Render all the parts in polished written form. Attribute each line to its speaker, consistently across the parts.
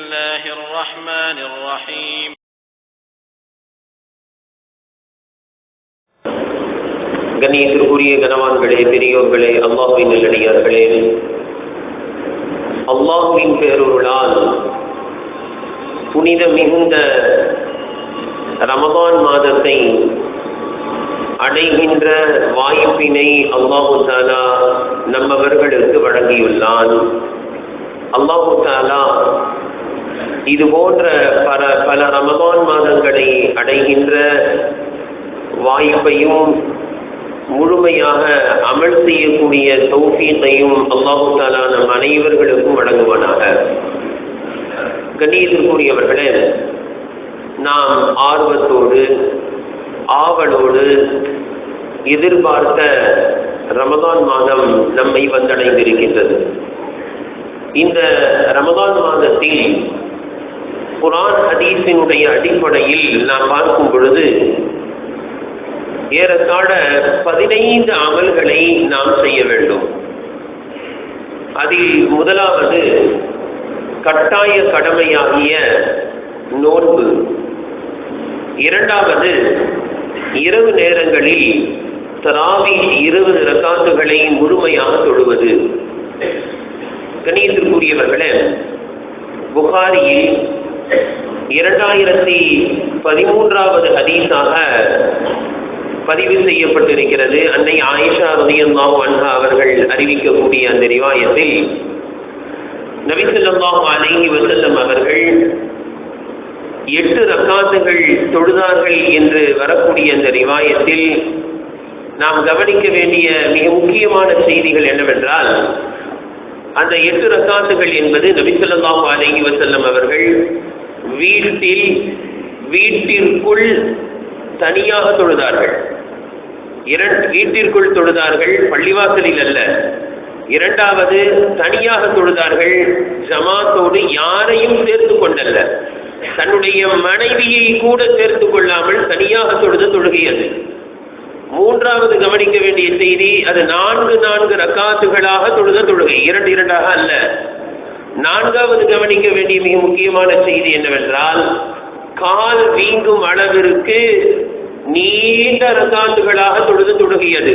Speaker 1: الله الرحمن الرحيم.
Speaker 2: கண்ணியத்திற்குரிய கனவான்களே, பெரியோர்களே, அல்லாஹ்வின் நல்லடியார்களே, அல்லாஹ்வின் பேரருளால் புனித மிகுந்த ரமதான் மாதத்தை அடைகின்ற வாய்ப்பினை அல்லாஹு தஆலா நம்மவர்களுக்கு வழங்கியுள்ளான். அல்லாஹு தஆலா இது போன்ற பல ரமதான் மாதங்களை அடைகின்ற வாய்ப்பையும் முழுமையாக அமல் செய்யக்கூடிய தௌஃபீக்கையும் அல்லாஹு தஆலா நம் அனைவர்களுக்கும் வழங்குவானாக. கண்ணியத்திற்குரியவர்களே, நாம் ஆர்வத்தோடு ஆவலோடு எதிர்பார்த்த ரமதான் மாதம் நம்மை வந்தடைந்திருக்கின்றது. இந்த ரமதான் மாதத்தில் குர்ஆன் ஹதீஸினுடைய அடிப்படையில் நாம் பார்க்கும் பொழுது ஏறத்தாழ 15 அமல்களை நாம் செய்ய வேண்டும். அதில் முதலாவது கட்டாய கடமையாகிய நோன்பு, இரண்டாவது இரவு நேரங்களில் தராவீஹ் 20 ரக்காத்துகளை முழுமையாக தொழுவது. கண்ணியத்திற்குரியவர்களே, புகாரியில் 2013வது ஹதீஸாக பதிவு செய்யப்பட்டிருக்கிறது. அன்னை ஆயிஷா ரலியல்லாஹு அன்ஹா அவர்கள் அறிவிக்கக்கூடிய அந்த ரிவாயத்தில் நபி ஸல்லல்லாஹு அலைஹி வஸல்லம் அவர்கள் 8 ரக்காத்துகள் தொழுதார்கள் என்று வரக்கூடிய அந்த ரிவாயத்தில் நாம் கவனிக்க வேண்டிய மிக முக்கியமான செய்திகள் என்னவென்றால், அந்த 8 ரக்காத்துகள் என்பது நபி ஸல்லல்லாஹு அலைஹி வஸல்லம் அவர்கள் வீட்டிற்குள் தனியாக தொழுதார்கள். வீட்டிற்குள் தொழுதார்கள், பள்ளிவாசலில் அல்ல. இரண்டாவது தனியாக தொழுதார்கள், ஜமாத்தோடு யாரையும் சேர்த்து கொண்டல்ல. தன்னுடைய மனைவியை கூட சேர்த்து கொள்ளாமல் தனியாக தொழுத தொழுகை அது. மூன்றாவது கவனிக்க வேண்டிய செய்தி, அது 4 ரக்காத்துகளாக தொழுத தொழுகை, 2 அல்ல. நான்காவது கவனிக்க வேண்டிய மிக முக்கியமான செய்தி என்னவென்றால், கால் வீங்கும் அளவிற்கு நீண்ட ரக்காத்துகளாக தொழுத தொழுகை அது.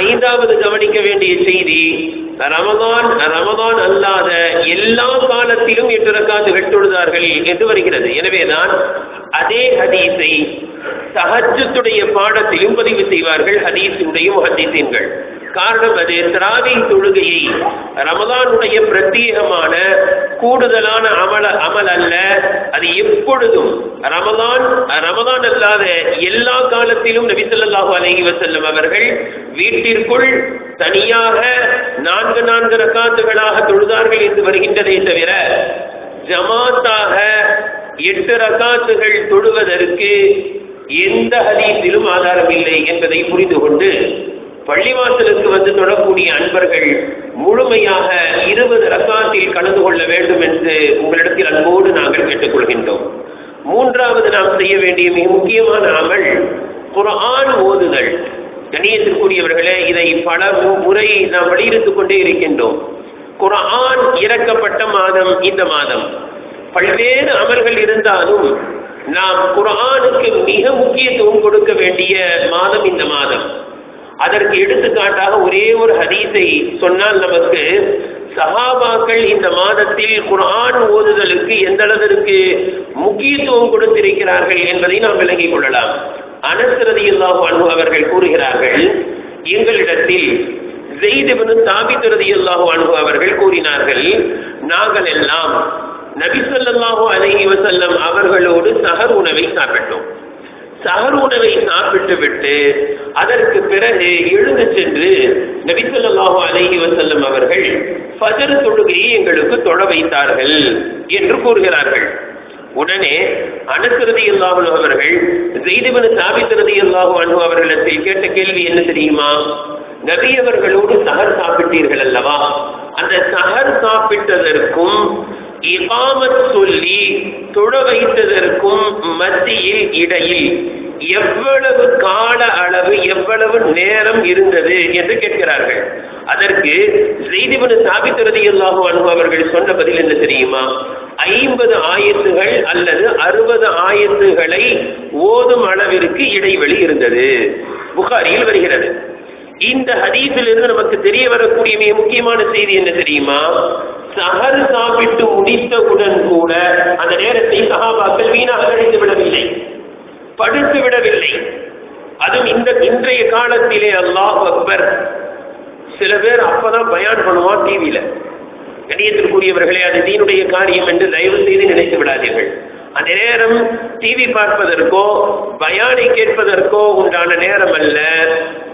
Speaker 2: ஐந்தாவது கவனிக்க வேண்டிய செய்தி, ரமதான் அல்லாத எல்லா காலத்திலும் 8 ரக்காத்துகள் தொழுதார்கள் என்று வருகிறது. எனவேதான் அதே ஹதீஸை தஹஜ்ஜுடைய பாடத்திலும் பதிவு செய்வார்கள் ஹதீஸுடைய முஹத்திஸீன்கள். காரணம், அது தராவீஹ் தொழுகையை ரமதானுடைய பிரத்யேகமான கூடுதலான அமல் அல்ல. அது எப்பொழுதும் ரமதான் அல்லாத எல்லா காலத்திலும் நபி ஸல்லல்லாஹு அலைஹி வஸல்லம் அவர்கள் வீட்டிற்குள் தனியாக 4 ரக்காத்துகளாக தொழுதார்கள் என்று வருகின்றதே தவிர, ஜமாத்தாக 8 ரக்காத்துகள் தொழுவதற்கு எந்த ஹதீஸிலும் ஆதாரம் இல்லை என்பதை புரிந்து கொண்டு பள்ளிவாசலுக்கு வந்து தொழக்கூடிய அன்பர்கள் முழுமையாக 20 ரக்காத்தில் கலந்து கொள்ள வேண்டும் என்று உங்களிடத்தில் அன்போடு நாங்கள் கேட்டுக்கொள்கின்றோம். மூன்றாவது நாம் செய்ய வேண்டிய மிக முக்கியமான அமல் குர்ஆன் ஓதுதல். கண்ணியத்திற்குரியவர்களே, இதை பல முறை நாம் வலியுறுத்திக் கொண்டே இருக்கின்றோம். குர்ஆன் இறக்கப்பட்ட மாதம் இந்த மாதம். பல்வேறு அமல்கள் இருந்தாலும் நாம் குர்ஆனுக்கு மிக முக்கியத்துவம் கொடுக்க வேண்டிய மாதம் இந்த மாதம். அதற்கு எடுத்துக்காட்டாக ஒரே ஒரு ஹதீஸை சொன்னால் நமக்கு சஹாபாக்கள் இந்த மாதத்தில் குர்ஆன் ஓதுதலுக்கு எந்த அளவிற்கு முக்கியத்துவம் கொடுத்திருக்கிறார்கள் என்பதை நாம் விளங்கிக் கொள்ளலாம். அனஸ் ரலியல்லாஹு அன்ஹு அவர்கள் கூறுகிறார்கள், எங்களிடத்தில் ஸைத் இப்னு சாபித் ரலியல்லாஹு அன்ஹு அவர்கள் கூறினார்கள், நாங்கள் எல்லாம் நபி ஸல்லல்லாஹு அலைஹி வஸல்லம் அவர்களோடு சஹர் உணவை சாப்பிட்டோம். சஹர் உணவை சாப்பிட்டு விட்டு அதற்கு பிறகு எழுந்து சென்று நபி ஸல்லல்லாஹு அலைஹி வஸல்லம் அவர்கள் ஃபஜர் தொழுகையை எங்களுக்கு தொழ வைத்தார்கள் என்று கூறுகிறார்கள். உடனே அனஸ் ரலியல்லாஹு அன்ஹு அவர்கள் ஸைத் இப்னு சாபித் ரலியல்லாஹு அன்ஹு அவர்களிடத்தில் கேட்ட கேள்வி என்ன தெரியுமா? நபி அவர்களோடு சஹர் சாப்பிட்டீர்கள் அல்லவா, அந்த சஹர் சாப்பிட்டதற்கும் இகாமத் சொல்லி தொழ வைத்ததற்கும் மத்தியில் இடையில் எவ்வளவு கால அளவு எவ்வளவு நேரம் இருந்தது என்று கேட்கிறார்கள். அதற்கு ஸைத் இப்னு சாபித் ரலியல்லாஹு அன்ஹு அவர்கள் சொன்ன பதில் என்ன தெரியுமா? 50 ஆயத்துகள் அல்லது 60 ஆயத்துகளை ஓதும் அளவிற்கு இடைவெளி இருந்தது. புகாரியில் வருகிறது. இந்த ஹதீஸிலிருந்து நமக்கு தெரிய வரக்கூடிய மிக முக்கியமான செய்தி என்ன தெரியுமா? சஹர் சாப்பிட்டு முடித்தவுடன் கூட அந்த நேரத்தை சஹாபாக்கள் வீணாக கழித்து விடவில்லை, படுத்து விடவில்லை. அதுவும் இன்றைய காலத்திலே அல்லாஹ் அக்பர், சில பேர் அப்பதான் பயான் பண்ணுவான் டிவியில. கண்ணியத்திற்குரியவர்களே, அது தீனுடைய காரியம் என்று தயவு செய்து நினைத்து விடாதீர்கள். அந்த நேரம் டிவி பார்ப்பதற்கோ பயானை கேட்பதற்கோ உண்டான நேரம் அல்ல,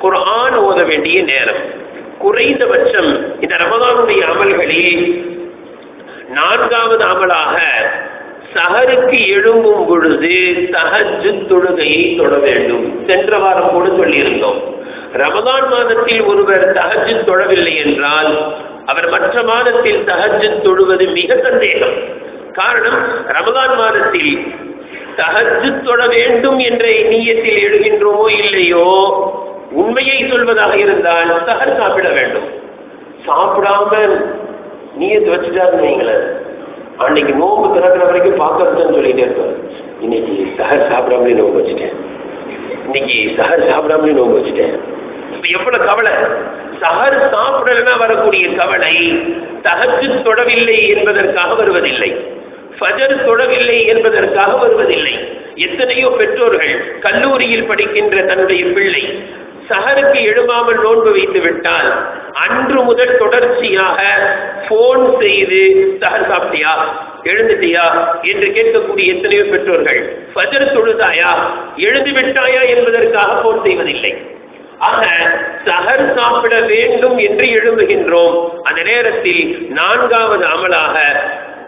Speaker 2: குர்ஆன் ஓத வேண்டிய நேரம். குறைந்தபட்சம் இந்த ரமதானுடைய அமல்களில் 4வது அமலாக சஹருக்கு எழும்பும் பொழுது தஹஜ்ஜுத் தொழுகையை தொழ வேண்டும். சென்ற வாரம் கூட சொல்லியிருந்தோம், ரமதான் மாதத்தில் ஒருவர் தஹஜ்ஜுத் தொழவில்லை என்றால் அவர் மற்ற மாதத்தில் தஹஜ்ஜுத் தொழுவது மிக சந்தேகம். காரணம், ரமதான் மாதத்தில் தஹஜ்ஜுத் தொழ வேண்டும் என்ற நியத்தில் எழுகின்றோமோ இல்லையோ, உண்மையை சொல்வதாக இருந்தால் சஹர் சாப்பிட வேண்டும். சாப்பிடாம நியத்து வச்சுட்டாருன்னு வைங்களேன், அன்னைக்கு நோம்பு திறக்கிற வரைக்கும் பார்க்கறதுன்னு சொல்லிட்டே இருப்பார். இன்னைக்கு சஹர் சாப்பிடாமலே நோம்பு வச்சுட்டேன், இன்னைக்கு சஹர் சாப்பிடாமலே நோம்பு வச்சுட்டேன். இப்ப எவ்வளவு கவலை! சஹர் சாப்பிடலனா வரக்கூடிய கவலை தஹஜ்ஜுத் தொடவில்லை என்பதற்காக வருவதில்லை, ஃபஜர் தொடவில்லை என்பதற்காக வருவதில்லை. எத்தனையோ பெற்றோர்கள் கல்லூரியில் படிக்கின்ற தன்னுடைய பிள்ளை சஹருக்கு எழுமாமல் நோன்பு வைத்து விட்டால் அன்று முதல் தொடர்ச்சியாக போன் செய்து சஹர் சாப்பிட்டியா, எழுந்துட்டியா என்று கேட்கக்கூடிய எத்தனையோ பெற்றோர்கள் ஃபஜர் தொழுதாயா, எழுந்து விட்டாயா என்பதற்காக போன் செய்வதில்லை. ஆக சஹர் சாப்பிட வேண்டும் என்று எழும்புகின்றோம். அந்த நேரத்தில் 4வது அமலாக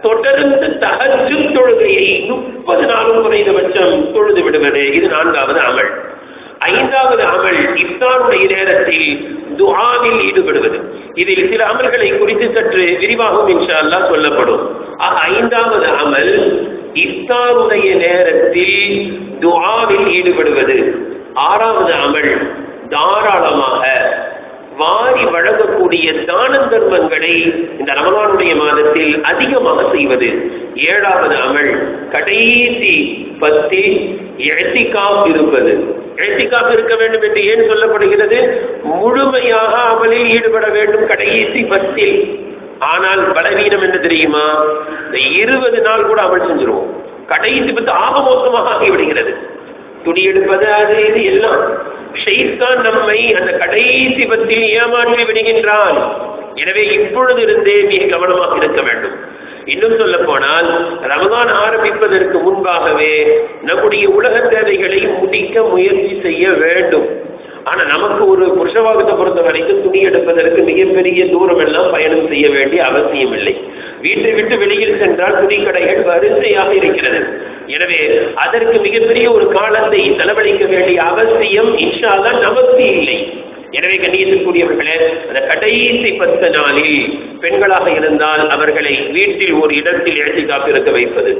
Speaker 2: தொடர்ந்து தஹஜ்ஜுத் தொழுகையை 30 நாளும் குறைந்தபட்சம் தொழுது விடுவது, இது 4வது அமல். 5வது அமல் இஃப்தாருடைய நேரத்தில் துஆவில் ஈடுபடுவது. இதில் சில அமல்களை குறித்து சற்று விரிவாகவும் இன்ஷா அல்லாஹ் சொல்லப்படும். ஆக 5வது அமல் இஃப்தாருடைய நேரத்தில் துஆவில் ஈடுபடுவது. 6வது அமல் தாராளமாக வாரி வழங்கக்கூடிய தான தர்மங்களை இந்த ரமலானுடைய மாதத்தில் அதிகமாக செய்வது. 7வது அமல் கடைசி 10 இஅ்திகாஃப் இருப்பது. இஅ்திகாஃப் இருக்க வேண்டும் என்று ஏன் சொல்லப்படுகிறது? முழுமையாக அமலில் ஈடுபட வேண்டும் கடைசி 10. ஆனால் பலவீனம் என்ன தெரியுமா? இந்த 20 நாள் கூட அமல் செஞ்சிருவோம், கடைசி 10 ஆக மோசமாக ஆகிவிடுகிறது. துணி எடுப்பது, அது இது எல்லாம் ஷைத்தான் நம்மை அந்த கடைசி 10 ஏமாற்றி விடுகின்றான். எனவே இப்பொழுது இருந்தே மிக கவனமாக இருக்க வேண்டும். இன்னும் சொல்ல போனால் ரமதான் ஆரம்பிப்பதற்கு முன்பாகவே நம்முடைய உலக தேவைகளை முடிக்க முயற்சி செய்ய வேண்டும். ஆனா நமக்கு ஒரு புருஷவாகத்தை பொறுத்த வரைக்கும் துணி எடுப்பதற்கு மிகப்பெரிய தூரம் எல்லாம் பயணம் செய்ய வேண்டிய அவசியம் இல்லை. வீட்டை விட்டு வெளியில் சென்றால் துணி கடைகள் வரிசையாக இருக்கிறது. எனவே அதற்கு மிகப்பெரிய ஒரு காலத்தை செலவழிக்க வேண்டிய அவசியம் இன்ஷா அல்லாஹ் நமக்கு இல்லை. எனவே கண்ணியத்திற்குரியவர்களே, அந்த கடைசி 10 நாளில் பெண்களாக இருந்தால் அவர்களை வீட்டில் ஒரு இடத்தில் இஅ்திகாஃப் இருக்க வைப்பது.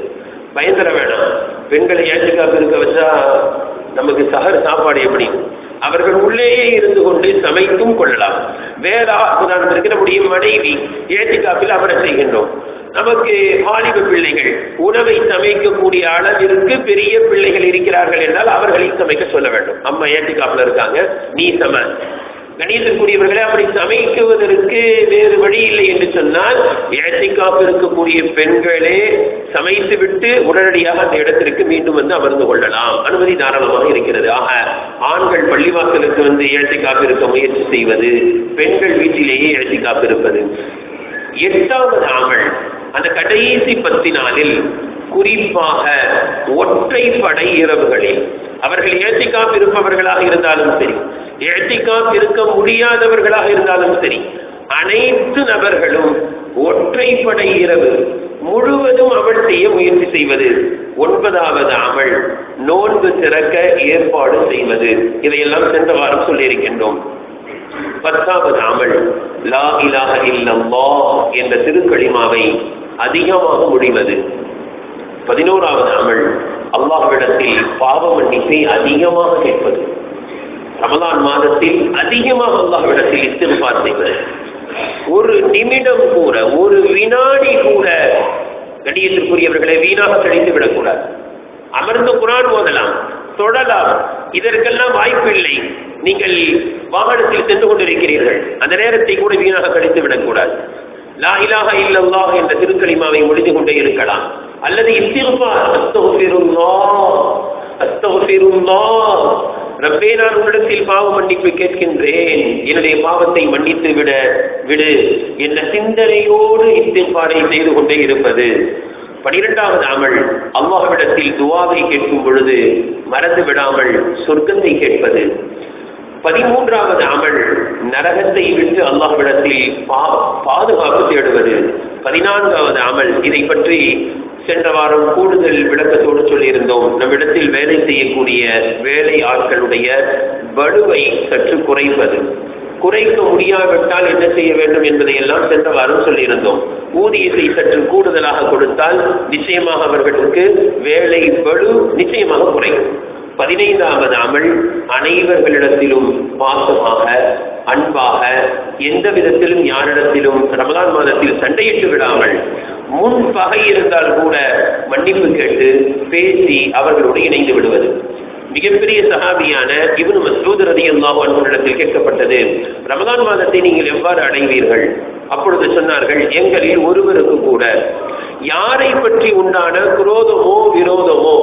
Speaker 2: பயந்தர வேணாம், பெண்களை இஅ்திகாஃப் இருக்க வச்சா நமக்கு சஹர் சாப்பாடு எப்படி? அவர்கள் உள்ளேயே இருந்து கொண்டு சமைத்தும் கொள்ளலாம். வேற உதாரணத்திற்கு நம்முடைய மனைவி இஅ்திகாஃபில் அமர செய்கின்றோம். நமக்கு வாலிப பிள்ளைகள் உணவை சமைக்கக்கூடிய அளவிற்கு பெரிய பிள்ளைகள் இருக்கிறார்கள் என்றால் அவர்களை சமைக்க சொல்ல வேண்டும். அம்மா இஅ்திகாஃப்ல இருக்காங்க, நீ சம. கணியத்திற்குரியவர்களே, அப்படி சமைக்குவதற்கு வேறு வழி இல்லை என்று சொன்னால் இஅ்திகாஃப் இருக்கக்கூடிய பெண்களே சமைத்து விட்டு உடனடியாக அந்த இடத்திற்கு மீண்டும் வந்து அமர்ந்து கொள்ளலாம், அனுமதி தாராளமாக இருக்கிறது. ஆக ஆண்கள் பள்ளிவாசலுக்கு வந்து இஅ்திகாஃப் இருக்க முயற்சி செய்வது, பெண்கள் வீட்டிலேயே இஅ்திகாஃப் இருப்பது. 8வது அமல் அந்த கடைசி 10 நாளில் குறிப்பாக ஒற்றைப்படை இரவுகளில் அவர்கள் இஅ்திகாஃப் இருப்பவர்களாக இருந்தாலும் சரி, இஅ்திகாஃப் இருக்க முடியாதவர்களாக இருந்தாலும் சரி, அனைத்து நபர்களும் ஒற்றைப்படை இரவு முழுவதும் அமல் செய்ய முயற்சி செய்வது. 9வது அமல் நோன்பு திறக்க ஏற்பாடு செய்வது. இதையெல்லாம் சென்ற வாரம் சொல்லியிருக்கின்றோம். 10வது அமல் லா இலாஹ இல்லல்லாஹ் என்ற திருக்கலிமாவை அதிகமாக முடிவது. 11வது அமல் அல்லாஹ்விடத்தில் பாவ மன்னிப்பை அதிகமாக கேட்பது. ரமலான் மாதத்தில் அதிகமாக அல்லாஹ்விடத்தில் இஸ்திக்ஃபார் செய்வது. ஒரு நிமிடம் கூட, ஒரு வினாடி கூட கண்ணியத்திற்குரியவர்களை வீணாக கழித்து விடக்கூடாது. அமர்ந்து குர்ஆன் ஓதலாம், தொடலாம், இதற்கெல்லாம் வாய்ப்பு இல்லை. நீங்கள் வாகனத்தில் சென்று கொண்டிருக்கிறீர்கள், அந்த நேரத்தை கூட வீணாக கழித்து விடக்கூடாது. லா இலாஹ இல்லல்லாஹ் என்ற திருக்கலிமாவை மொழிந்து கொண்டே இருக்கலாம். அல்லது இஸ்திக்ஃபார், அஸ்தக்ஃபிருல்லாஹ் அஸ்தக்ஃபிருல்லாஹ், ரப்பே நான் உன்னிடத்தில் பாவ மன்னிப்பு கேட்கின்றேன், என்னுடைய பாவத்தை மன்னித்து விடு என்ற சிந்தனையோடு இஸ்திக்ஃபாரை செய்து கொண்டே இருப்பது. 12வது அமல், அல்லாஹ்விடத்தில் துஆவை கேட்கும் பொழுது மறந்து விடாமல் சொர்க்கத்தை கேட்பது. 13வது அமல், நரகத்தை விட்டு அல்லாஹ்விடத்தில் பாதுகாப்பு தேடுவது. 14வது அமல், இதை பற்றி சென்ற வாரம் கூடுதல் விளக்கத்தோடு சொல்லியிருந்தோம். நம்மிடத்தில் வேலை செய்யக்கூடிய வேலை ஆட்களுடைய வலுவை சற்று குறைப்பது. குறைக்க முடியாவிட்டால் என்ன செய்ய வேண்டும் என்பதை எல்லாம் சென்ற வாரம் சொல்லியிருந்தோம். ஊதியத்தை சற்று கூடுதலாக கொடுத்தால் நிச்சயமாக அவர்களுக்கு வேலை வலு நிச்சயமாக குறையும். 15வது அமல், அனைவர்களிடத்திலும் பாசமாக அன்பாக எந்த விதத்திலும் யாரிடத்திலும் ரமலான் மாதத்தில் சண்டையிட்டு விடாமல், முன் பகை இருந்தால் கூட மன்னிப்பு கேட்டு பேசி அவர்களோடு இணைந்து விடுவது. மிகப்பெரிய சஹாபியான இப்னு மஸ்ஊத் ரலியல்லாஹு அன்ஹு இடத்தில் கேட்கப்பட்டது, ரமலான் மாதத்தை நீங்கள் எவ்வாறு அடைவீர்கள்? அப்பொழுது சொன்னார்கள், எங்களில் ஒருவருக்கு கூட யாரை பற்றி உண்டான குரோதமோ விரோதமோ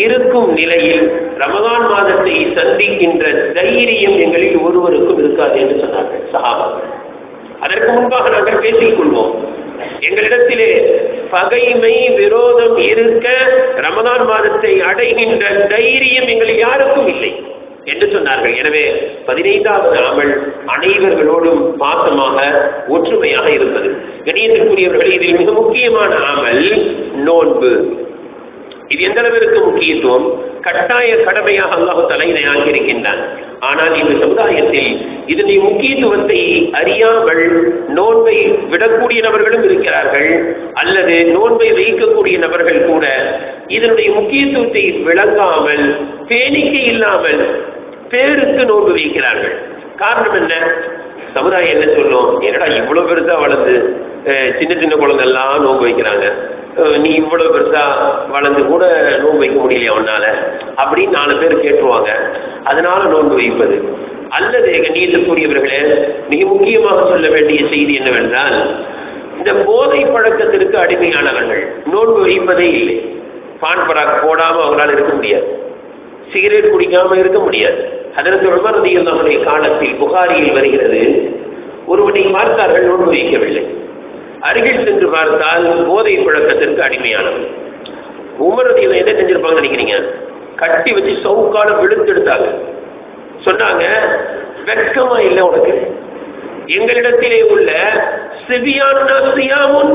Speaker 2: இருக்கும் நிலையில் ரமலான் மாதத்தை சந்திக்கின்ற தைரியம் எங்களில் ஒருவருக்கும் இருக்காது என்று சொன்னார்கள் சஹாபாக்கள். அதற்கு முன்பாக நாங்கள் பேசிக் கொள்வோம், எங்களிடத்திலே பகைமை விரோதம் இருக்க ரமலான் மாதத்தை அடைகின்ற தைரியம் எங்கள் யாருக்கும் இல்லை என்று சொன்னார்கள். எனவே 15வது அமல், அனைவர்களோடும் பாசமாக ஒற்றுமையாக இருப்பது. கண்ணியத்திற்குரியவர்கள், இதில் மிக முக்கியமான அமல் நோன்பு. இது எந்த அளவிற்கு முக்கியத்துவம், கட்டாய கடமையாக அல்லாஹ் தஆலா இதை ஆக்கியிருக்கின்றான். ஆனால் இந்த சமுதாயத்தில் இதனுடைய முக்கியத்துவத்தை அறியாமல் நோன்பை விடக்கூடிய நபர்களும் இருக்கிறார்கள், அல்லது நோன்பை வைக்கக்கூடிய நபர்கள் கூட இதனுடைய முக்கியத்துவத்தை விளங்காமல் பேணிக்கை இல்லாமல் பேருக்கு நோன்பு வைக்கிறார்கள். காரணம் என்ன? சமுதாயம் என்ன சொல்லும், என்னடா இவ்வளவு பெருசா வளர்ந்து சின்ன சின்ன குழந்தைலாம் நோன்பு வைக்கிறாங்க, நீ இவ்வளவு பெருசா வளர்ந்து கூட நோன்பு வைக்க முடியலையா உன்னால அப்படின்னு 4 பேர் கேட்டுருவாங்க, அதனால நோன்பு வைப்பது. அல்லது கண்ணியத்திற்குரியவர்களே, மிக முக்கியமாக சொல்ல வேண்டிய செய்தி என்னவென்றால், இந்த போதை பழக்கத்திற்கு அடிமையானவர்கள் நோன்பு வைப்பதே இல்லை. பான் பராக் போடாம அவங்களால இருக்க முடியாது, சிகரெட் குடிக்காம இருக்க முடியாது. ஹஜ்ரத் உமர் ரலியல்லாஹு அன்ஹு காலத்தில் புகாரியில் வருகிறது, ஒருவனை பார்த்தார்கள் நோன்பு வைக்கவில்லை. அருகில் சென்று பார்த்தால் போதை பழக்கத்திற்கு அடிமையானவன். உமர் ரலியல்லாஹு என்ன செஞ்சிருப்பாங்க நினைக்கிறீங்க? கட்டி வச்சு சவுக்கால விழுத்தெடுத்தாங்க. சொன்னாங்க, வெட்கமா இல்லை உனக்கு? எங்களிடத்திலே உள்ள சிபியானுன்,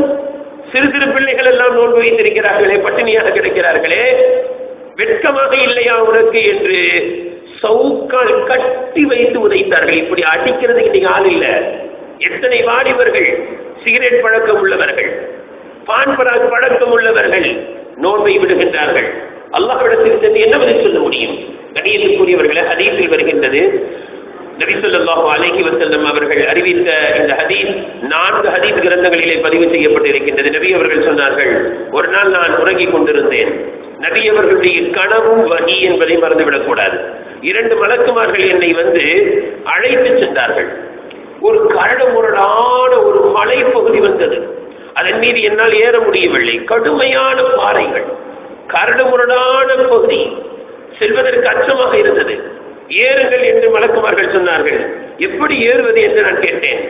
Speaker 2: சிறு சிறு பிள்ளைகள் எல்லாம் நோன்பு வைத்திருக்கிறார்களே, பட்டினியாக கிடைக்கிறார்களே, வெட்கமாக இல்லையா உனக்கு என்று சவுக்கால் கட்டி வைத்து உதைத்தார்கள். இப்படி அடிக்கிறதுக்கு இன்னைக்கு ஆள் இல்லை. எத்தனை வாலிபர்கள் சிகரெட் பழக்கம் உள்ளவர்கள், பான் பராக் பழக்கம் உள்ளவர்கள் நோன்பை விடுகின்றார்கள். அல்லாஹ்விடத்தில் சென்று என்ன பதில் சொல்ல முடியும்? கண்ணியத்திற்குரியவர்களே, ஹதீஸில் வருகின்றது, நபி ஸல்லல்லாஹு அலைஹி வஸல்லம் அவர்கள் அறிவித்த இந்த ஹதீஸ் 4 ஹதீஸ் கிரந்தங்களிலே பதிவு செய்யப்பட்டிருக்கின்றது. நபி அவர்கள் சொன்னார்கள், ஒரு நாள் நான் உறங்கிக் கொண்டிருந்தேன். நபி அவர்களுடைய கனவும் வஹி என்பதை மறந்துவிடக்கூடாது. 2 மலக்குமார்கள் என்னை வந்து அழைத்து சென்றார்கள். ஒரு கரடுமுரடான ஒரு மலை பகுதி வந்தது. அதன் மீது என்னால் ஏற முடியவில்லை. கடுமையான பாறைகள், கரடுமுரடான பகுதி, செல்வதற்கு அச்சமாக இருந்தது. ஏறுங்கள் என்று மலக்குமார்கள் சொன்னார்கள். எப்படி ஏறுவது என்று நான் கேட்டேன்.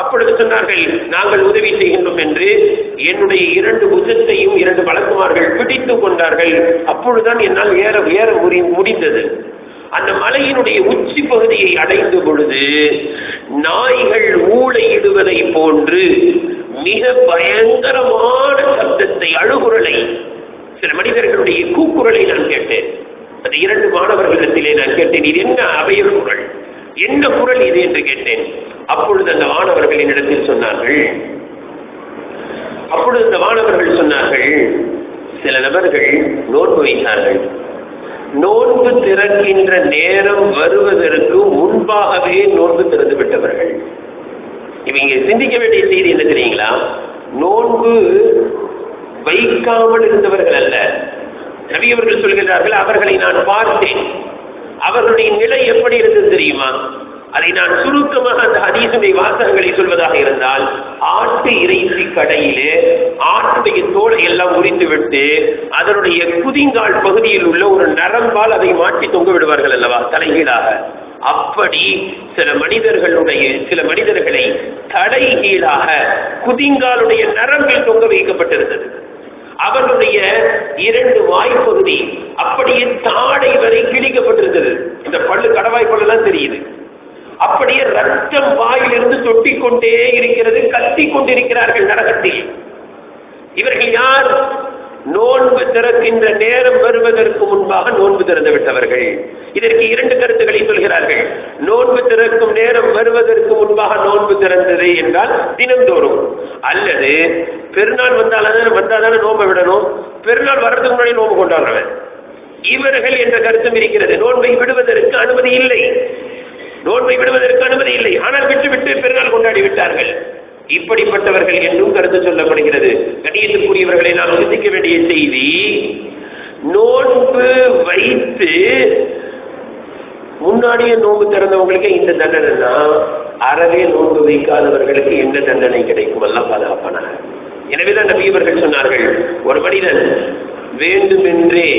Speaker 2: அப்பொழுது சொன்னார்கள், நாங்கள் உதவி செய்கின்றோம் என்று என்னுடைய 2 புஜத்தையும் 2 மலக்குமார்கள் பிடித்துக் கொண்டார்கள். அப்பொழுதுதான் என்னால் ஏற முடிந்தது. அந்த மலையினுடைய உச்சி பகுதியை அடைந்த பொழுது நாய்கள் ஊளையிடுவதை போன்று மிக பயங்கரமான சப்தத்தை, அழுகுரலை, சில மனிதர்களுடைய கூக்குரலை நான் கேட்டேன். அந்த 2 மாணவர்களிடத்திலே நான் கேட்டேன், இது என்ன அபய குரல், என்ன குரல் இது என்று கேட்டேன். அப்பொழுது அந்த மாணவர்கள் என்னிடத்தில் சொன்னார்கள், சில நபர்கள் நோன்பு வைத்தார்கள். நோன்பு திறக்கின்ற நேரம் வருவதற்கு முன்பாகவே நோன்பு திறந்து விட்டவர்கள். இவங்க சிந்திக்க வேண்டிய செய்தி என்ன தெரியுங்களா? நோன்பு வைக்காமல் இருந்தவர்கள் அல்ல. நபி அவர்கள் சொல்கிறார்கள், அவர்களை நான் பார்த்தேன். அவர்களுடைய நிலை எப்படி இருந்தது தெரியுமா? அதை நான் சுருக்கமாக அந்த ஹதீஸுடைய வாசகங்களை சொல்வதாக இருந்தால், ஆட்டு இறைச்சி கடையிலே ஆட்டுடைய தோலை எல்லாம் உரித்துவிட்டு அதனுடைய குதிங்கால் பகுதியில் உள்ள ஒரு நரம்பால் அதை மாட்டி தொங்க விடுவார்கள் அல்லவா, தலைகீழாக. அப்படி சில மனிதர்களை தலைகீழாக குதிங்காலுடைய நரம்பில் தொங்க வைக்கப்பட்டிருந்தது. அவர்களுடைய 2 வாய்ப்பகுதி அப்படியே தாடை வரை கிழிக்கப்பட்டிருந்தது. இந்த பல்லு, கடவாய் பல்லெல்லாம் தெரியுது. அப்படியே ரத்தம் வாயிலிருந்து தொட்டிக்கொண்டே இருக்கிறது, கத்திக் கொண்டிருக்கிறார்கள் நரகத்தில். இவர்கள் யார்? நோன்பு திறக்கின்ற நேரம் வருவதற்கு முன்பாக நோன்பு திறந்து விட்டவர்கள். இதற்கு 2 கருத்துக்களை சொல்கிறார்கள். நோன்பு திறக்கும் நேரம் வருவதற்கு முன்பாக நோன்பு திறந்தது என்றால் தினந்தோறும், அல்லது பெருநாள் வந்தாதானே நோன்பை விடணும், பெருநாள் வர்றதுக்கு முன்னாடி நோன்பு கொண்டாடுறவன் இவர்கள் என்ற கருத்தும் இருக்கிறது. நோன்பை விடுவதற்கு அனுமதி இல்லை, ஆனால் விட்டு பெருநாள் கொண்டாடி விட்டார்கள். இப்படிப்பட்டவர்கள் என்றும் கருத்து சொல்லப்படுகிறது. கண்ணியத்திற்குரியவர்களை நாம் யோசிக்க வேண்டிய செய்தி, நோன்பு வைத்து முன்னாடியே நோன்பு திறந்தவங்களுக்கு இந்த தண்டனை தான், அறவே நோன்பு வைக்காதவர்களுக்கு என்ன தண்டனை கிடைக்கும்? எல்லாம் பாதுகாப்பானாங்க. எனவேதான் நபி அவர்கள் சொன்னார்கள், ஒரு மனிதன் வேண்டுமென்றே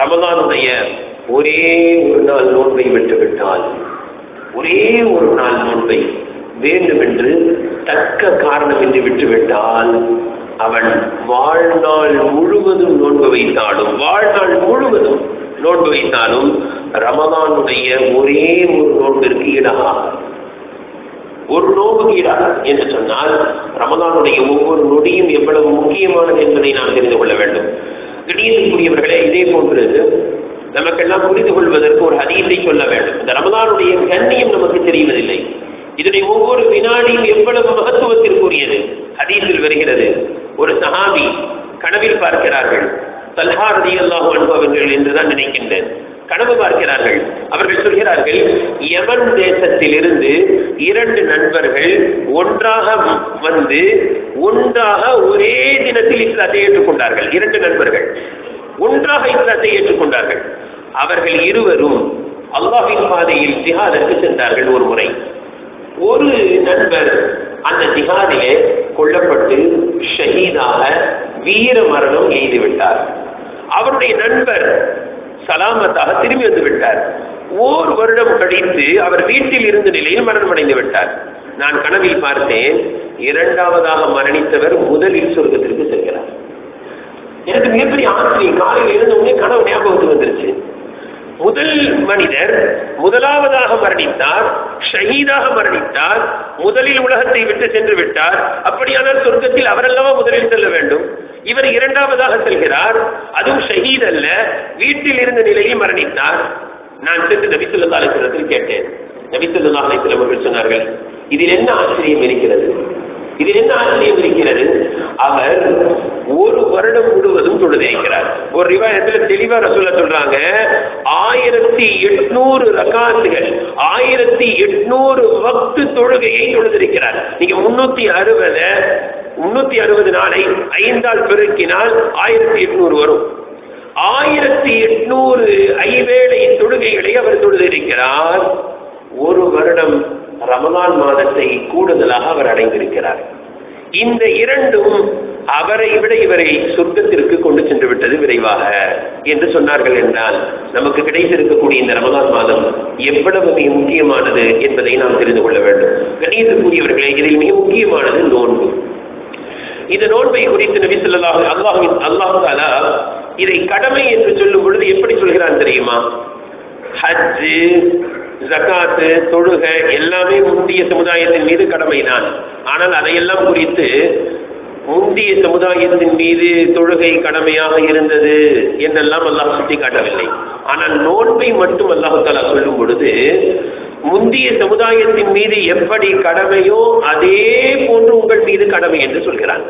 Speaker 2: ரமதானுடைய ஒரே ஒரு நாள் நோன்பை விட்டுவிட்டால், ஒரே ஒரு நாள் நோன்பை வேண்டுமென்று தக்க காரணம் என்று விட்டுவிட்டால், அவன் வாழ்நாள் முழுவதும் நோன்பு வைத்தாலும் ரமதானுடைய ஒரே ஒரு நோன்பிற்கு ஈடாக, ஒரு நோன்புக்கு ஈடாக என்று சொன்னால், ரமதானுடைய ஒவ்வொரு நொடியும் எவ்வளவு முக்கியமானது என்பதை நாம் தெரிந்து கொள்ள வேண்டும். கண்ணியத்திற்குரியவர்களே, இதே போன்று நமக்கெல்லாம் புரிந்து கொள்வதற்கு ஒரு ஹதீஸை சொல்ல வேண்டும். இந்த ரமதானுடைய கண்ணியம் நமக்கு தெரிவதில்லை. இதனுடைய ஒவ்வொரு வினாடியும் எவ்வளவு மகத்துவத்திற்குரியது. ஹதீஸில் வருகிறது, ஒரு சஹாபி கனவில் பார்க்கிறார்கள். தல்ஹா ரலியல்லாஹு அன்ஹு அவர்கள் என்றுதான் நினைக்கின்றேன். கனவு பார்க்கிறார்கள். அவர்கள் சொல்கிறார்கள், யமன் தேசத்திலிருந்து 2 நண்பர்கள் ஒன்றாக வந்து ஒன்றாக ஒரே தினத்தில் இஸ்லாத்தை ஏற்றுக்கொண்டார்கள். 2 நண்பர்கள் ஒன்றாக இஸ்லாத்தை ஏற்றுக்கொண்டார்கள். அவர்கள் இருவரும் அல்லாஹ்வின் பாதையில் ஜிஹாதுக்கு சென்றார்கள். ஒரு முறை ஒரு நண்பர் அந்த ஜிஹாதிலே கொல்லப்பட்டு ஷஹீதாக வீர மரணம் எய்துவிட்டார். அவருடைய நண்பர் சலாமத்தாக திரும்பி வந்து விட்டார். 1 வருடம் கழித்து அவர் வீட்டில் இருந்த நிலையில் மரணம் அடைந்து விட்டார். நான் கனவில் பார்த்தேன், 2ஆவதாக மரணித்தவர் முதலில் சொர்க்கத்திற்கு செல்கிறார். எனக்கு மிகப்பெரிய ஆச்சரியம். காலையில் இருந்தவுடனே கனவு ஞாபகத்துக்கு வந்துருச்சு. முதல் மனிதர் முதலாவதாக மரணித்தார், ஷஹீதாக மரணித்தார், முதலில் உலகத்தை விட்டு சென்று விட்டார். அப்படியானால் சொர்க்கத்தில் அவரெல்லவா முதலில் செல்ல வேண்டும்? இவர் 2ஆவதாக செல்கிறார், அதுவும் ஷஹீத் அல்ல, வீட்டில் இருந்த நிலையில் மரணித்தார். நான் சென்று நபி ஸல்லல்லாஹு அலைஹி வஸல்லம் கேட்டேன். நபி ஸல்லல்லாஹு அலைஹி வஸல்லம் அவர்கள் சொன்னார்கள், இதில் என்ன ஆச்சரியம் இருக்கிறது? அவர் 1 வருடம் முழுவதும் தொழுதிருக்கிறார். ஒரு ரிவாயத்தில் தெளிவா ரசூலுல்லாஹ் சொல்றாங்க, 1800 ரகாத்துகள், 1800 வக்து தொழுகையை தொழுதிருக்கிறார். நீங்க 360 நாளை 5ஆல் பெருக்கினால் 1800 வரும். 1800 ஐவேளை தொழுகைகளை அவர் தொழுதிருக்கிறார். 1 வருடம் ரமலான் மாதத்தை கூடுதலாக அவர் அடைந்திருக்கிறார். இந்த 2ம் அவரை விட இவரை சொர்க்கத்திற்கு கொண்டு சென்று விட்டது விரைவாக என்று சொன்னார்கள். என்றால் நமக்கு கிடைத்திருக்கக்கூடிய இந்த ரமலான் மாதம் எவ்வளவு மிக முக்கியமானது என்பதை நாம் தெரிந்து கொள்ள வேண்டும். கண்ணியத்திற்குரியவர்களே, இதில் மிக முக்கியமானது நோன்பு. இந்த நோன்பை குறித்து நபி ஸல்லல்லாஹு அல்லாஹ் தஆலா இதை கடமை என்று சொல்லும் பொழுது எப்படி சொல்கிறான் தெரியுமா? ஹஜ், ஜகாத்து, தொழுகை எல்லாமே முந்தைய சமுதாயத்தின் மீது கடமைதான். ஆனால் அதையெல்லாம் குறித்து முந்தைய சமுதாயத்தின் மீது தொழுகை கடமையாக இருந்தது என்றெல்லாம் அல்லாஹ் சுட்டி காட்டவில்லை. ஆனால் நோன்பை மட்டும் அல்லாஹ் தஆலா சொல்லும் பொழுது முந்தைய சமுதாயத்தின் மீது எப்படி கடமையோ அதே போன்று உங்கள் மீது கடமை என்று சொல்கிறான்.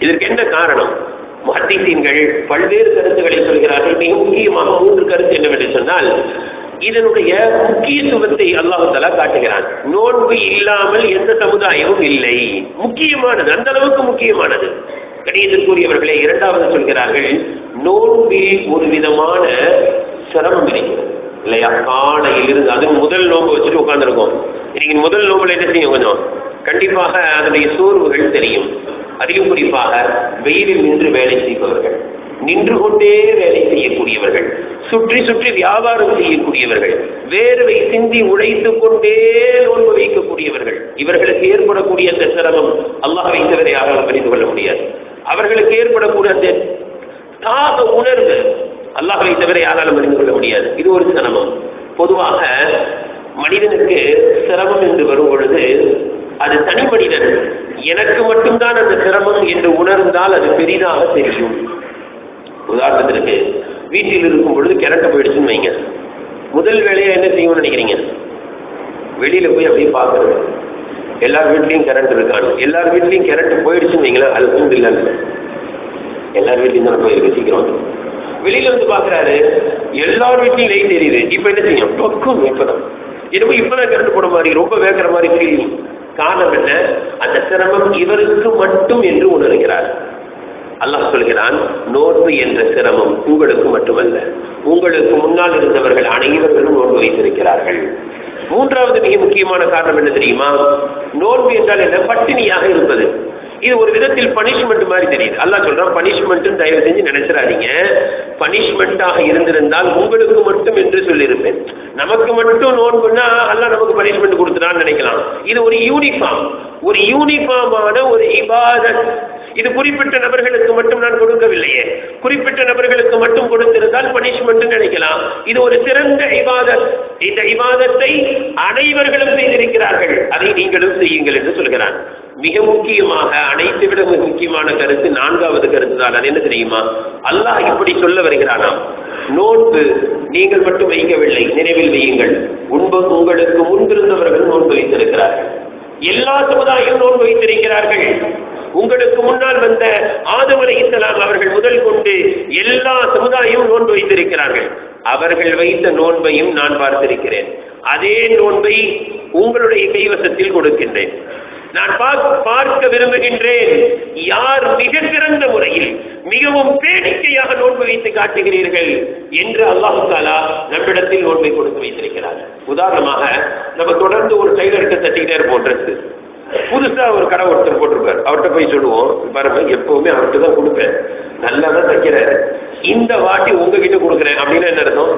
Speaker 2: இதற்கு என்ன காரணம்? முஹத்திஸீன்கள் பல்வேறு கருத்துக்களை சொல்கிறார்கள். மிக முக்கியமாக 3 கருத்து என்னவென்று சொன்னால், இதனுடைய முக்கியத்துவத்தை அல்லாஹ் தஆலா காட்டுகிறான். நோன்பு இல்லாமல் எந்த சமுதாயமும் இல்லை, முக்கியமானது, அந்த அளவுக்கு முக்கியமானது. கணியத்திற்குரியவர்களே, இரண்டாவது சொல்கிறார்கள், நோன்பில் ஒரு விதமான சிரமம் இருக்கிறது இல்லையா? காலையில் இருந்து அது முதல் நோன்பு வச்சுட்டு உட்கார்ந்துருக்கோம். இன்னைக்கு முதல் நோம்புல என்ன செய்யும்? கொஞ்சம் கண்டிப்பாக அதனுடைய சோர்வுகள் தெரியும். அதிலும் குறிப்பாக வெயிலில் நின்று வேலை செய்பவர்கள், நின்று கொண்டே வேலை செய்யக்கூடியவர்கள், சுற்றி சுற்றி வியாபாரம் செய்யக்கூடியவர்கள், வேர்வை சிந்தி உழைத்துக் கொண்டே நோன்பு வைக்கக்கூடியவர்கள், இவர்களுக்கு ஏற்படக்கூடிய அந்த சிரமம் அல்லாஹ்வை தவிர யாராலும் புரிந்து கொள்ள முடியாது. அவர்களுக்கு ஏற்படக்கூடிய அந்த தாக உணர்வு அல்லாஹ்வை தவிர யாராலும் புரிந்து கொள்ள முடியாது. இது ஒரு சிரமம். பொதுவாக மனிதனுக்கு சிரமம் என்று வரும் பொழுது அது தனி மனிதன் எனக்கு மட்டும்தான் அந்த சிரமம் என்று உணர்ந்தால் அது பெரிதாக தெரியும். உதாரணத்திற்கு வீட்டில் இருக்கும் பொழுது கரண்ட் போயிடுச்சுன்னு வைங்க, முதல் வேலையா என்ன செய்யணும்னு நினைக்கிறீங்க? வெளியில போய் அப்படியே பார்க்கறது. எல்லார் வீட்லையும் கரண்ட் இருக்கானு, எல்லார் வீட்லையும் கரண்ட் போயிடுச்சுன்னு வைங்களேன், அது தூண்டு இல்லைன்னு எல்லார் வீட்லையும் தான் போயிருக்கு. சீக்கிரம் வெளியில வந்து பாக்குறாரு, எல்லார் வீட்லையும் லைட் எரியுது. இப்ப என்ன செய்யும்? டொக்கும் இப்பதான் என்னமோ இப்பதான் கரண்ட் போட மாதிரி ரொம்ப வேக்கிற மாதிரி ஃபீலிங். காரணம் என்ன? அந்த சிரமம் இவருக்கு மட்டும் என்று உணர்கிறார். அல்லாஹ் சொல்கிறான், நோன்பு என்ற சிரமம் உங்களுக்கு மட்டுமல்ல, உங்களுக்கு முன்னால் இருந்தவர்கள் அனைவர்களும் நோன்பு வைத்திருக்கிறார்கள். மூன்றாவது மிக முக்கியமான காரணம் என்ன தெரியுமா? நோன்பு என்றால் என்ன? பட்டினியாக இருப்பது. இது ஒரு விதத்தில் பனிஷ்மெண்ட் மாதிரி தெரியுது. அல்லாஹ் சொல்றான், பனிஷ்மெண்ட் தயவு செஞ்சு நினைச்சிடாதீங்க. பனிஷ்மெண்டாக இருந்திருந்தால் உங்களுக்கு மட்டும் என்று சொல்லியிருப்பேன். நமக்கு மட்டும் நோன்புன்னா அல்லாஹ் நமக்கு பனிஷ்மெண்ட் கொடுத்துட்டான்னு நினைக்கலாம். இது ஒரு யூனிஃபார்ம், ஒரு யூனிஃபார்மான ஒரு இபாதத். இது குறிப்பிட்ட நபர்களுக்கு மட்டும் நான் கொடுக்கவில்லையே, குறிப்பிட்ட நபர்களுக்கு மட்டும் கொடுத்திருந்தால் பனிஷ்மெண்ட் நினைக்கலாம். இது ஒரு சிறந்த இபாதத். இந்த இபாதத்தை அனைவர்களும் செய்திருக்கிறார்கள், அதை நீங்களும் செய்யுங்கள் என்று சொல்கிறான். மிக முக்கியமாக அனைத்து விட முக்கியமான கருத்து நான்காவது கருத்து தான். அது என்ன தெரியுமா? அல்லாஹ் இப்படி சொல்ல வருகிறானாம், நோன்பு நீங்கள் மட்டும் வைக்கவில்லை, நினைவில் வையுங்கள், உங்களுக்கு முன்பிருந்தவர்கள் நோன்பு வைத்திருக்கிறார்கள், எல்லா சமுதாயம் நோன்பு வைத்திருக்கிறார்கள். உங்களுக்கு முன்னால் வந்த ஆதம் அலைஹிஸ்ஸலாம் அவர்கள் முதல் கொண்டு எல்லா சமுதாயம் நோன்பு வைத்திருக்கிறார்கள். அவர்கள் வைத்த நோன்பையும் நான் பார்த்திருக்கிறேன். அதே நோன்பை உங்களுடைய கைவசத்தில் கொடுக்கின்றேன். நான் பார்க்க விரும்புகின்றேன், யார் மிக சிறந்த முறையில் மிகவும் பேடிக்கையாக நோன்பு வைத்து காட்டுகிறீர்கள் என்று அல்லாஹ் தஆலா நம்மிடத்தில் நோன்பை கொடுத்து வைத்திருக்கிறார். உதாரணமாக நம்ம தொடர்ந்து ஒரு டைலர்கிட்ட தட்டிக்கிட்டே இருப்போம், ட்ரெஸ் புதுசா ஒரு கடை ஒருத்தர் போட்டிருப்பார், அவர்கிட்ட போய் சொல்லுவோம், பாருங்க எப்பவுமே அவர்கிட்ட தான் கொடுப்பேன், நல்லா தான் தைக்கிறேன், இந்த வாட்டி உங்ககிட்ட கொடுக்குறேன் அப்படின்னு என்ன அர்த்தம்?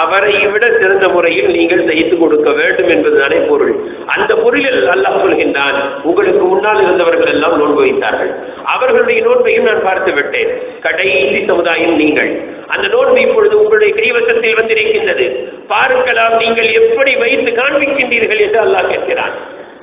Speaker 2: அவரை விட சிறந்த முறையில் நீங்கள் தைத்து கொடுக்க வேண்டும் என்பதுதானே பொருள். அந்த பொருளில் அல்லாஹ் சொல்கின்றான், உங்களுக்கு முன்னால் இருந்தவர்கள் எல்லாம் நோன்பு வைத்தார்கள், அவர்களுடைய நோன்பையும் நான் பார்த்து விட்டேன். கடைசி சமுதாயம் நீங்கள். அந்த நோன்பு இப்பொழுது உங்களுடைய கைவசத்தில் வந்திருக்கின்றது, பார்க்கலாம் நீங்கள் எப்படி வைத்து காண்பிக்கின்றீர்கள் என்று அல்லாஹ் கேட்கிறான்.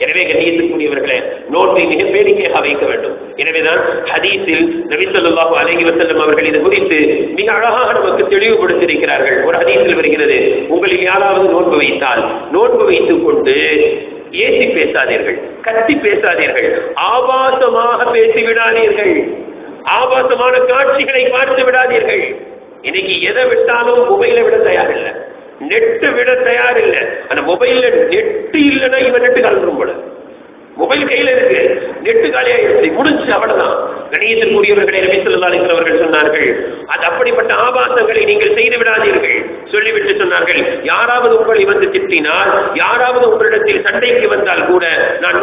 Speaker 2: எனவே கண்ணியத்துக்குரியவர்களே, நோன்பை மிக பேடிக்கையாக வைக்க வேண்டும். எனவேதான் ஹதீஸில் நபி ஸல்லல்லாஹு அலைஹி வஸல்லம் அவர்கள் இது குறித்து மிக அழகாக நமக்கு தெளிவுபடுத்தியிருக்கிறார்கள். ஒரு ஹதீஸில் வருகிறது, உங்களில் யாராவது நோன்பு வைத்தால் நோன்பு வைத்துக் கொண்டு ஏசி பேசாதீர்கள், கத்தி பேசாதீர்கள், ஆபாசமாக பேசிவிடாதீர்கள், ஆபாசமான காட்சிகளை பார்த்து விடாதீர்கள். இன்னைக்கு எதை விட்டாலும் மொபைலை விட தயாரில்லை, நெட்டு விட தயார் இல்லை. அந்த மொபைல்ல நெட்டு இல்லைன்னா இவன் நெட்டு காலம் போல, மொபைல் கையில இருக்கு, நெட்டு காலியாயிடுச்சு, முடிஞ்சு, அவ்வளவுதான். கணியத்திற்குரியவர்களை நபி ஸல்லல்லாஹு அலைஹி வஸல்லம் அவர்கள் சொன்னார்கள், அது அப்படிப்பட்ட ஆபாசங்களை நீங்கள் செய்து விடாதீர்கள். சொல்லிவிட்டு சொன்னார்கள், யாராவது உங்களை வந்து திட்டினால், யாராவது உங்களிடத்தில் சண்டைக்கு வந்தால் கூட நான்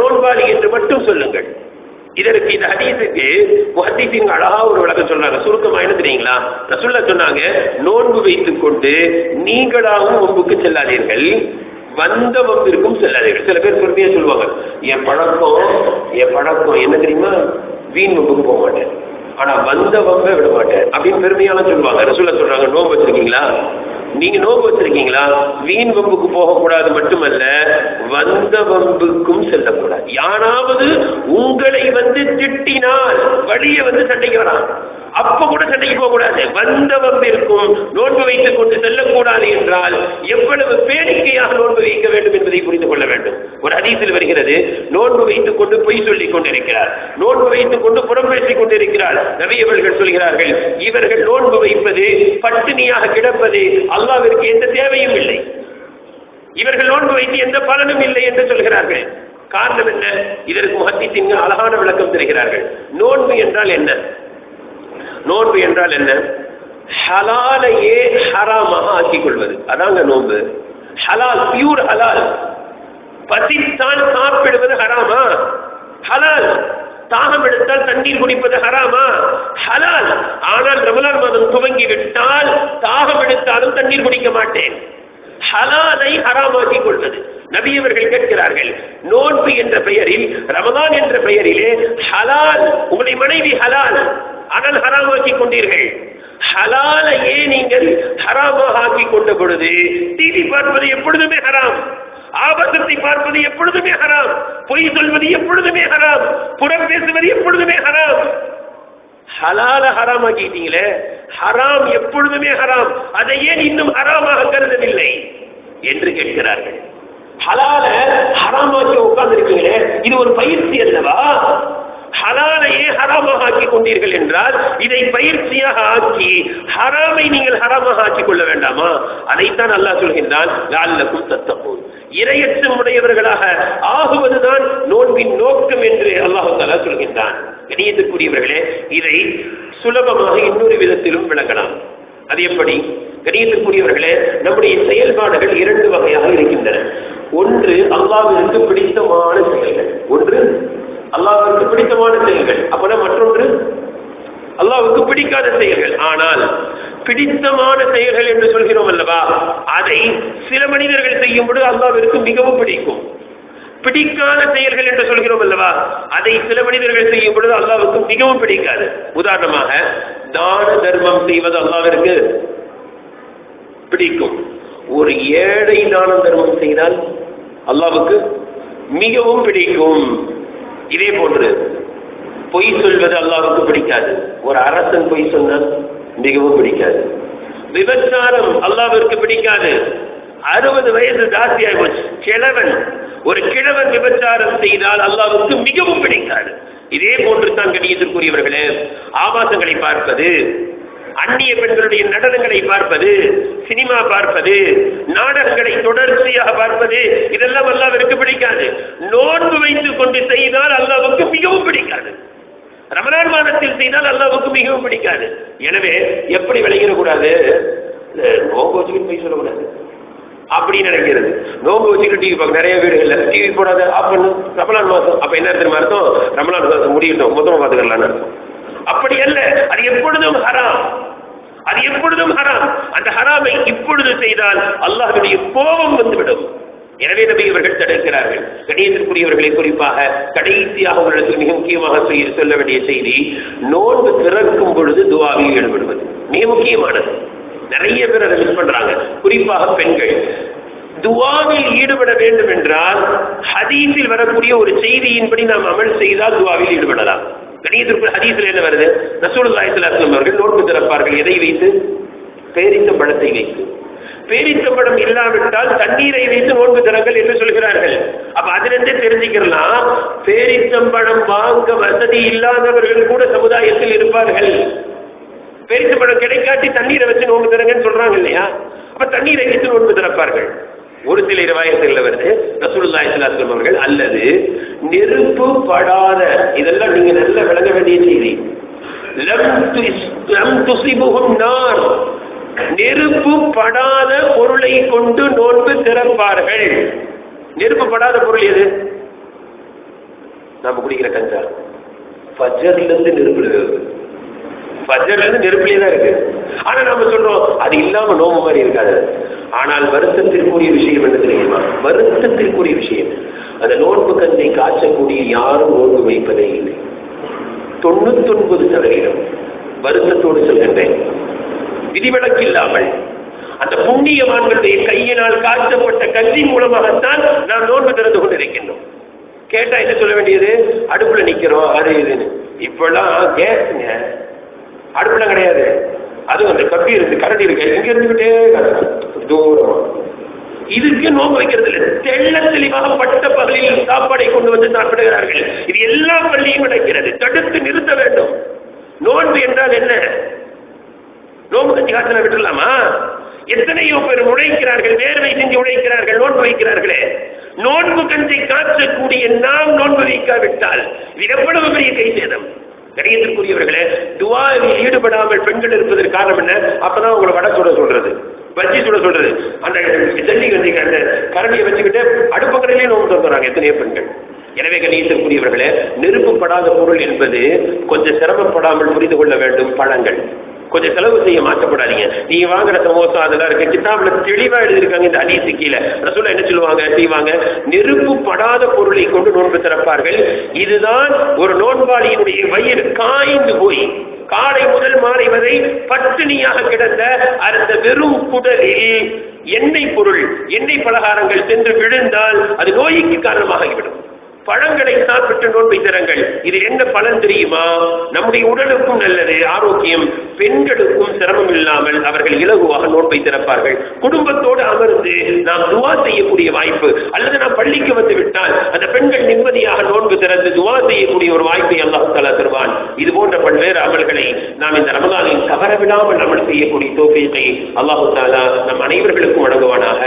Speaker 2: நோன்பாளி என்று மட்டும் சொல்லுங்கள். இதற்கு இந்த ஹதீஸுக்கு முஹத்திஸீன்கள் அழகா ஒரு விளக்கம் சொல்றாங்க. சுருக்கமா என்ன தெரியுங்களா? ரசூலுல்லாஹ் சொன்னாங்க, நோன்பு வைத்துக் கொண்டு நீங்களாகவும் வம்புக்கு செல்லாதீர்கள், வந்த வம்பிற்கும் செல்லாதீர்கள். சில பேர் பொறுமையா சொல்லுவாங்க, என் பழக்கம் என்ன தெரியுமா, வீண் வம்புக்கு போக மாட்டேன், ஆனா வந்த வம்பை விட மாட்டேன் அப்படின்னு பெருமையாலாம் சொல்லுவாங்க. ரசூலுல்லாஹ் சொல்றாங்க, நோன்பு வச்சிருக்கீங்களா? நீங்க நோன்பு வச்சிருக்கீங்களா? வீண் வம்புக்கு போகக்கூடாது மட்டுமல்ல, வந்த வம்புக்கும் செல்லக்கூடாது. யாராவது உங்களை வந்து திட்டினால் வழியை வந்து சண்டைக்கு வரான், அப்ப கூட சண்டைக்கு போக கூடாது. வந்த வம்பிற்கும் நோன்பு வைத்துக் கொண்டு செல்லக்கூடாது என்றால் எவ்வளவு பேடிக்கையாக நோன்பு வைக்க வேண்டும் என்பதை புரிந்து கொள்ள வேண்டும். ஒரு ஹதீஸில் வருகிறது, நோன்பு வைத்துக் கொண்டு பொய் சொல்லிக் கொண்டிருக்கிறார், நோன்பு வைத்துக் கொண்டு புறம் பேசிக் கொண்டிருக்கிறார். நபி அவர்கள் சொல்கிறார்கள், இவர்கள் நோன்பு வைப்பது, பட்டினியாக கிடப்பது அல்லாஹ்விற்கு எந்த தேவையும் இல்லை, இவர்கள் நோன்பு வைத்து எந்த பலனும் இல்லை என்று சொல்கிறார்கள். காரணம் என்ன? இதற்கு முஹத்திஸீன்கள் அழகான விளக்கம் தருகிறார்கள். நோன்பு என்றால் என்ன? நோன்பு என்றால் என்ன? ஹலாலையே ஹராமாக ஆக்கிக் கொள்வது, அதாங்க நோன்பு. ஹலால், பியூர் ஹலால். பசித்தால் சாப்பிடுவது ஹராமா? ஹலால். தாகம் எடுத்தால் தண்ணீர் குடிப்பது ஹராமா? ஹலால். ஆனால் ரமலான் மாதம் துவங்கி விட்டால் தாகம் எடுத்தாலும் தண்ணீர் குடிக்க மாட்டேன். ஹலாலை ஹராமாக்கிக் கொள்வது. நபி அவர்கள் கேட்கிறார்கள், நோன்பு என்ற பெயரில், ரமலான் என்ற பெயரிலே ஹலால், உங்களுடைய மனைவி ஹலால், ஆனால் ஹராமாக்கி கொண்டீர்கள். ஹலாலையே நீங்கள் ஹராமாக ஆக்கி கொண்ட பொழுது டிவி பார்ப்பது எப்பொழுதுமே ஹராம், ஆபத்தை பார்ப்பது எப்பொழுதுமே ஹராம், பொய் சொல்வது எப்பொழுதுமே ஹராம், புறம் பேசுவது எப்பொழுதுமே ஹராம். ஹலால ஹராம் ஆக்கிட்டீங்களே, ஹராம் எப்பொழுதுமே ஹராம், அதை ஏன் இன்னும் ஹராமாக கருதவில்லை என்று கேட்கிறார்கள். ஹலால ஹராமாக்கி உட்கார்ந்து இருக்கீங்களே, இது ஒரு பயிற்சி அல்லவா? ஹலாலையே ஹராமாக ஆக்கி கொண்டீர்கள் என்றால் இதை பயிற்சியாக ஆக்கி ஹராமை நீங்கள் ஹராமாக ஆக்கிக் கொள்ள வேண்டாமா? அதைத்தான் அல்லாஹ் சொல்கின்றான், லஅல்லகும் தத்தகூன், இரையச்சம் உடையவர்களாக ஆகுவதுதான் நோன்பின் நோக்கம் என்று அல்லாஹ் தஆலா சொல்கின்றான். கணியத்திற்குரியவர்களே, இதை சுலபமாக இன்னொரு விதத்திலும் விளக்கலாம். அது எப்படி? கணியத்திற்குரியவர்களே, நம்முடைய செயல்பாடுகள் இரண்டு வகையாக இருக்கின்றன. ஒன்று அல்லாஹ்விற்கு பிடித்தமான செயல்கள், ஒன்று அல்லாஹ்வுக்கு பிடித்தமான செயல்கள், அப்பனா மற்றொன்று அல்லாஹ்வுக்கு பிடிக்காத செயல்கள். ஆனால் பிடித்தமான செயல்கள் என்று சொல்கிறோம் அல்லவா, அதை சில மனிதர்கள் செய்யும் பொழுது அல்லாஹ்விற்கு மிகவும் பிடிக்கும். பிடிக்காத செயல்கள் என்று சொல்கிறோம் அல்லவா, அதை சில மனிதர்கள் செய்யும் பொழுது அல்லாஹ்வுக்கு மிகவும் பிடிக்காது. உதாரணமாக தான தர்மம் செய்வது அல்லாஹ்விற்கு பிடிக்கும். ஒரு ஏழை தான தர்மம் செய்தால் அல்லாஹ்வுக்கு மிகவும் பிடிக்கும். இதே போன்று பொய் சொல்வது அல்லாஹ்வுக்கு பிடிக்காது. ஒரு அரசன் பொய் சொன்னால் மிகவும் பிடிக்காது. விபச்சாரம் அல்லாஹ்விற்கு பிடிக்காது. 60 வயது ஜாஸ்தியாக போச்சு, கிழவன், ஒரு கிழவன் விபச்சாரம் செய்தால் அல்லாஹ்வுக்கு மிகவும் பிடிக்காது. இதே போன்று தான் கணியத்திற்குரியவர்களே, ஆபாசங்களை பார்ப்பது, அந்நிய பெண்களுடைய நடனங்களை பார்ப்பது, சினிமா பார்ப்பது, நாடகங்களை தொடர்ச்சியாக பார்ப்பது, இதெல்லாம் அல்லாஹ்விற்கு பிடிக்காது. நோன்பு வைத்துக் கொண்டு செய்தால் அல்லாஹ்வுக்கு மிகவும் பிடிக்காது. ரமலான் மாதத்தில் செய்தால் அல்லாஹ்வுக்கு மிகவும் பிடிக்காது. எனவே எப்படி விளையிடக்கூடாது? நோன்பு வச்சுக்கிட்டு போய் சொல்லக்கூடாது அப்படின்னு நினைக்கிறது. நோன்பு வச்சுக்கிட்டு டிவி பார்க்க நிறைய வீடுகள்ல டிவி போடாத, ஆஃப் பண்ணு, ரமலான் மாதம். அப்ப என்ன தெரியுமா அர்த்தம்? ரமலான் மாதம் முடியட்டும், மொத்தமா பார்த்துக்கலான்னு அர்த்தம். அப்படி அல்ல, அது எப்பொழுதும் ஹராம், அது எப்பொழுதும் ஹராம். அந்த ஹராமை இப்பொழுது செய்தால் அல்லாஹ்வுடைய கோபம் வந்துவிடும். எனவே நபி அவர்கள் தடுக்கிறார்கள். கணியத்திற்குரியவர்களை குறிப்பாக கடைசியாக உங்களுக்கு மிக முக்கியமாக சொல்ல வேண்டிய செய்தி, நோன்பு திறக்கும் பொழுது துஆவில் ஈடுபடுவது மிக முக்கியமானது. நிறைய பேர் அதை மிஸ் பண்றாங்க, குறிப்பாக பெண்கள். துஆவில் ஈடுபட வேண்டும் என்றால் ஹதீஸில் வரக்கூடிய ஒரு செய்தியின்படி நாம் அமல் செய்தால் துஆவில் ஈடுபடலாம். கணியத்திற்கு ஹதீஸில் என்ன வருது? ரசூலுல்லாஹி ஸல்லல்லாஹு அலைஹி வஸல்லம் அவர்கள் நோன்பு திறப்பார்கள். எதை வைத்து? பேரிச்சம்பழத்தை வைத்து. பேரிச்சம்பழம் இல்லாவிட்டால் தண்ணீரை வைத்து நோன்பு திறங்கள் என்று சொல்கிறார்கள். அப்ப அதிலிருந்தே தெரிஞ்சுக்கலாம், பேரிச்சம்பழம் வாங்க வசதி இல்லாதவர்கள் கூட சமுதாயத்தில் இருப்பார்கள். பேரிச்சம்பழம் கிடைக்காட்டி தண்ணீரை வச்சு நோன்பு திறங்கன்னு சொல்றாங்க இல்லையா? அப்ப தண்ணீரை வைத்து நோன்பு திறப்பார்கள். ஒரு சில ரிவாயத்தில் வருது, ரசூலுல்லாஹி ஸல்லல்லாஹு அலைஹி வஸல்லம் அவர்கள் அல்லது நெருப்பு படாத, இதெல்லாம் நீங்க நல்லா விளங்க வேண்டிய செய்தி, லம் துஸிபுஹும் நார், நெருப்பு படாத பொருளை கொண்டு நோன்பு திறப்பார்கள். நெருப்பு படாத பொருள் எது? நாம குடிக்கிற கஞ்சா ஃபஜ்ரிலிருந்து நெருப்பு, ஃபஜ்ரிலிருந்து நெருப்பிலே தான் இருக்கு. ஆனா நாம சொல்றோம் அது இல்லாம நோம்பு மாதிரி இருக்காது. ஆனால் வருத்தத்திற்குரிய விஷயம் என்ன தெரியுமா? வருத்தத்திற்குரிய விஷயம், அந்த நோன்பு கஞ்சை காய்ச்சக்கூடிய யாரும் நோன்பு வைப்பதே இல்லை. 99% வருத்தத்தோடு சொல்கின்றேன், விதிவிலக்கு இல்லாமல் அந்த புண்ணியவான்களுடைய கையினால் காய்ச்சப்பட்ட கஞ்சி மூலமாகத்தான் நாம் நோன்பு திறந்து கொண்டிருக்கின்றோம். கேட்டா என்ன சொல்ல வேண்டியது? அடுப்புல நிக்கிறோம், அது இதுன்னு. இப்பெல்லாம் கேஸுங்க, அடுப்புல கிடையாது, அது அந்த கப்பி இருக்கு, கரண்டி இருக்கு, இங்க இருந்துகிட்டே தூரமா. இதுக்கு நோன்பு வைக்கிறது இல்லை. தெள்ள தெளிவாக பட்ட பகலில் சாப்பாடை கொண்டு வந்து சாப்பிடுகிறார்கள். இது எல்லா பள்ளியும் நடக்கிறது. தடுத்து நிறுத்த வேண்டும். நோன்பு என்றால் என்ன? நோன்பு கஞ்சி காய்ச்சல விட்டுலாமா? எத்தனையோ பேர் உழைக்கிறார்கள், வேர்வை செஞ்சு உழைக்கிறார்கள், நோன்பு வைக்கிறார்களே. நோன்பு கஞ்சை காற்றக்கூடிய நாம் நோன்பு வைக்காவிட்டால் இது எவ்வளவு பெரிய கை சேதம். கரியத்திற்குரியவர்களே, துவாவில் ஈடுபடாமல் பெண்கள் இருப்பதற்கு காரணம் என்ன? அப்பதான் உங்களை வடை சுட சொல்றது, பஜ்ஜி சுட சொல்றது, அந்த ஜல்லி கஞ்சி அந்த கரண்டியை வச்சுக்கிட்டு அடுப்பக்கரையிலே நோன்பு தந்துறாங்க எத்தனையோ பெண்கள். எனவே கணியத்திற்குரியவர்களே, நெருப்புப்படாத பொருள் என்பது கொஞ்சம் சிரமப்படாமல் புரிந்து கொள்ள வேண்டும். பழங்கள் கொஞ்சம் செலவு செய்ய மாற்றப்படாதீங்க. நீங்க வாங்குற சமோசா அதெல்லாம் இருக்கு, கிதாபுல தெளிவா எழுதியிருக்காங்க. இந்த ஹதீஸ் கீழே ரசூல் என்ன சொல்லுவாங்க செய்வாங்க? நெருப்பு படாத பொருளை கொண்டு நோன்பு திறப்பார்கள். இதுதான் ஒரு நோன்பாளியினுடைய வயிறு காய்ந்து போய் காலை முதல் மாலை வரை பட்டினியாக கிடந்த அந்த வெறும் குடலில் எண்ணெய் பொருள், எண்ணெய் பலகாரங்கள் சென்று விழுந்தால் அது நோய்க்கு காரணமாகிவிடும். பழங்களை சாப்பிட்டு நோன்பை திறங்கள். இது என்ன பலன் தெரியுமா? நம்முடைய உடலுக்கும் நல்லது, ஆரோக்கியம். பெண்களுக்கும் சிரமம் இல்லாமல் அவர்கள் இலகுவாக நோன்பை திறப்பார்கள். குடும்பத்தோடு அமர்ந்து நாம் துவா செய்யக்கூடிய வாய்ப்பு, அல்லது நாம் பள்ளிக்கு வந்து விட்டால் அந்த பெண்கள் நிம்மதியாக நோன்பு திறந்து துவா செய்யக்கூடிய ஒரு வாய்ப்பை அல்லாஹ் தஆலா தருவான். இது போன்ற பல்வேறு அமல்களை நாம் இந்த ரமலானில் தவறவிடாமல் அமல் செய்யக்கூடிய தௌஃபீகை அல்லாஹ் தஆலா நம் அனைவர்களுக்கும் வழங்குவானாக.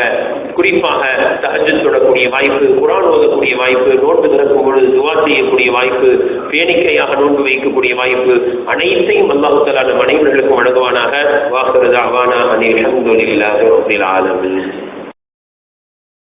Speaker 2: குறிப்பாக தஹஜ்ஜுத் தொழக்கூடிய வாய்ப்பு, குர்ஆன் ஓதக்கூடிய வாய்ப்பு, நோன்பு திறக்கும் பொழுது துவா செய்யக்கூடிய வாய்ப்பு, பேணிக்கையாக நோன்பு வைக்கக்கூடிய வாய்ப்பு, அனைத்தையும் அல்லாஹ் தஆலா நம் அனைவர்களுக்கும் வழங்குவானாக. வாஹிரு தஅவானா அனில் ஹம்துலில்லாஹி ரப்பில் ஆலமீன்.